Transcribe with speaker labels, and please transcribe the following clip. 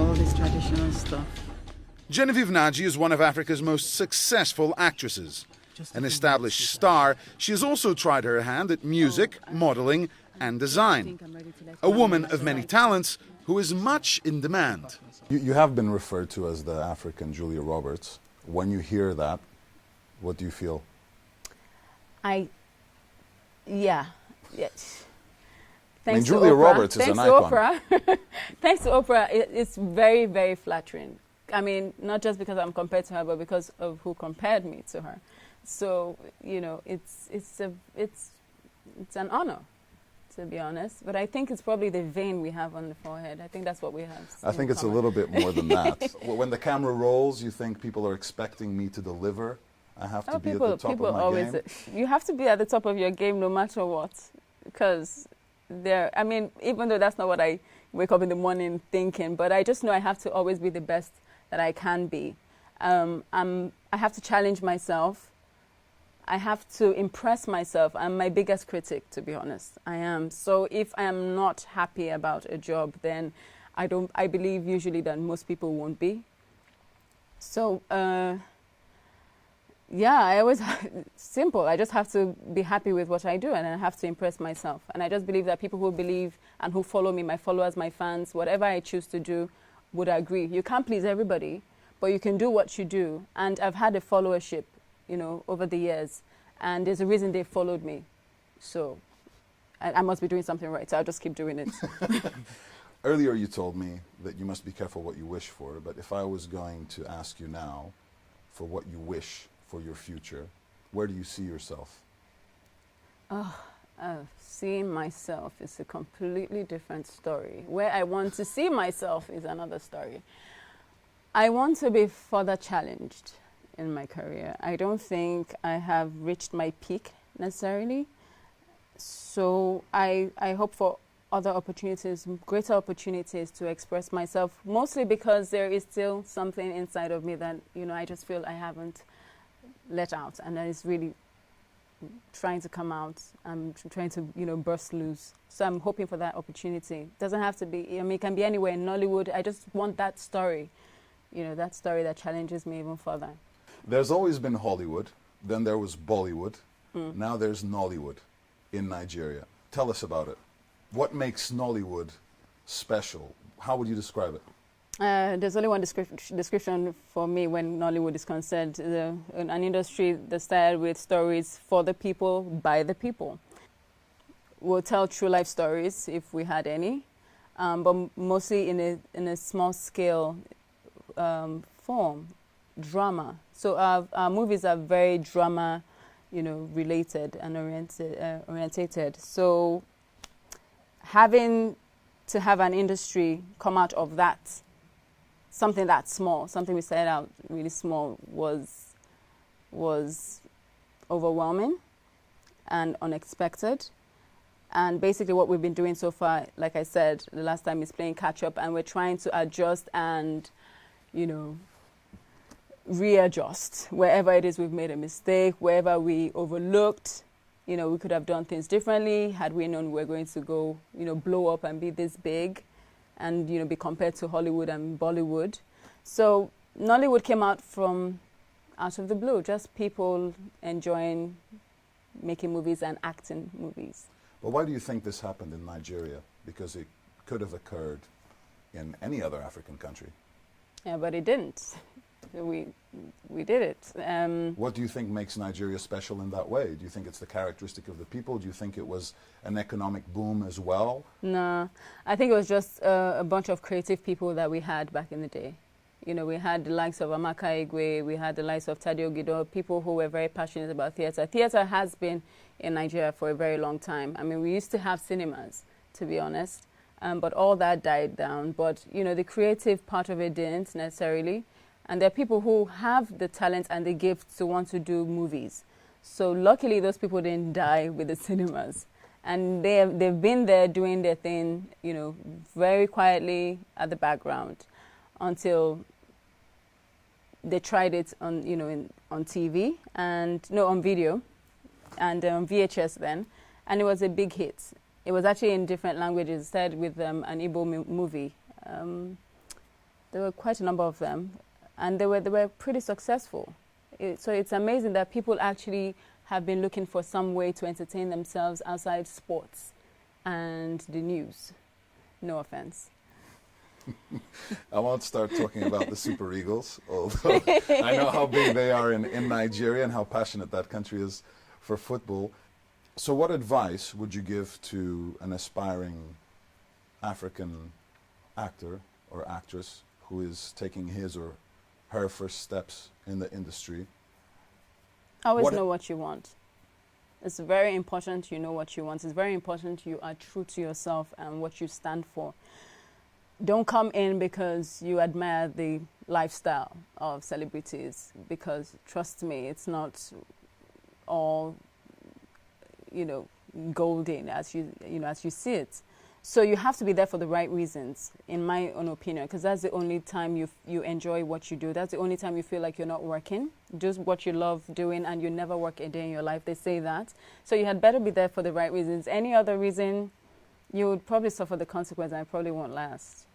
Speaker 1: all this traditional stuff.
Speaker 2: Genevieve Nnaji is one of Africa's most successful actresses. An established star, she has also tried her hand at music, modeling and design. A woman of many talents who is much in demand.
Speaker 3: You have been referred to as the African Julia Roberts. When you hear that, what do you feel?
Speaker 4: Yes. Thanks
Speaker 3: Julia
Speaker 4: to Oprah.
Speaker 3: Roberts is an icon.
Speaker 4: Oprah. Thanks to Oprah, it's very, very flattering. I mean, not just because I'm compared to her, but because of who compared me to her. So, you know, it's an honor, to be honest. But I think it's probably the vein we have on the forehead. I think that's what we have.
Speaker 3: I think it's a little bit more than that. When the camera rolls, you think people are expecting me to deliver. I have to be at the top of my game.
Speaker 4: You have to be at the top of your game no matter what. Because I mean, even though that's not what I wake up in the morning thinking, but I just know I have to always be the best that I can be. I have to challenge myself. I have to impress myself. I'm my biggest critic, to be honest. I am. So if I am not happy about a job, then I believe usually that most people won't be. So, yeah, I always, simple. I just have to be happy with what I do, and I have to impress myself. And I just believe that people who believe and who follow me, my followers, my fans, whatever I choose to do, would agree. You can't please everybody, but you can do what you do. And I've had a followership, you know, over the years, and there's a reason they followed me. So I must be doing something right, so I'll just keep doing it.
Speaker 3: Earlier you told me that you must be careful what you wish for, but if I was going to ask you now for what you wish for your future, where do you see yourself?
Speaker 4: Seeing myself is a completely different story. Where I want to see myself is another story. I want to be further challenged in my career. I don't think I have reached my peak necessarily. So I hope for other opportunities, greater opportunities to express myself, mostly because there is still something inside of me that, you know, I just feel I haven't let out, and that is really trying to come out. I'm trying to, you know, burst loose. So I'm hoping for that opportunity. It doesn't have to be, I mean, it can be anywhere in Nollywood. I just want that story, you know, that story that challenges me even further.
Speaker 3: There's always been Hollywood, then there was Bollywood, now there's Nollywood in Nigeria. Tell us about it. What makes Nollywood special? How would you describe it?
Speaker 4: There's only one description for me when Nollywood is concerned. An industry that started with stories for the people, by the people. We'll tell true life stories if we had any, but mostly in a small scale form, drama. So our movies are very drama, you know, related and orientated. So having to have an industry come out of that, something that small, something we started out really small, was overwhelming and unexpected. And basically what we've been doing so far, like I said, the last time is playing catch up, and we're trying to adjust and, you know, readjust wherever it is we've made a mistake, wherever we overlooked. You know, we could have done things differently had we known we were going to go, you know, blow up and be this big and, you know, be compared to Hollywood and Bollywood. So Nollywood came out of the blue, just people enjoying making movies and acting movies.
Speaker 3: But why do you think this happened in Nigeria? Because it could have occurred in any other African country.
Speaker 4: Yeah, but it didn't. We did it.
Speaker 3: What do you think makes Nigeria special in that way? Do you think it's the characteristic of the people? Do you think it was an economic boom as well?
Speaker 4: No, I think it was just a bunch of creative people that we had back in the day. You know, we had the likes of Amaka Igwe, we had the likes of Tade Ogido, people who were very passionate about theatre. Theatre has been in Nigeria for a very long time. I mean, we used to have cinemas, to be honest, but all that died down. But, you know, the creative part of it didn't necessarily. And there are people who have the talent and the gift to want to do movies. So luckily, those people didn't die with the cinemas. And they've been there doing their thing, you know, very quietly at the background until they tried it on, you know, on TV and, no, on video and on VHS then. And it was a big hit. It was actually in different languages. It started with an Igbo movie. There were quite a number of them, and they were pretty successful. So it's amazing that people actually have been looking for some way to entertain themselves outside sports and the news. No offense.
Speaker 3: I won't start talking about the Super Eagles, although I know how big they are in Nigeria and how passionate that country is for football. So what advice would you give to an aspiring African actor or actress who is taking his or her first steps in the industry?
Speaker 4: Always know what you want. It's very important you know what you want. It's very important you are true to yourself and what you stand for. Don't come in because you admire the lifestyle of celebrities, because trust me, it's not all, golden as you see it. So you have to be there for the right reasons, in my own opinion, because that's the only time you enjoy what you do. That's the only time you feel like you're not working. Do what you love doing, and you never work a day in your life. They say that. So you had better be there for the right reasons. Any other reason, you would probably suffer the consequence, and it probably won't last.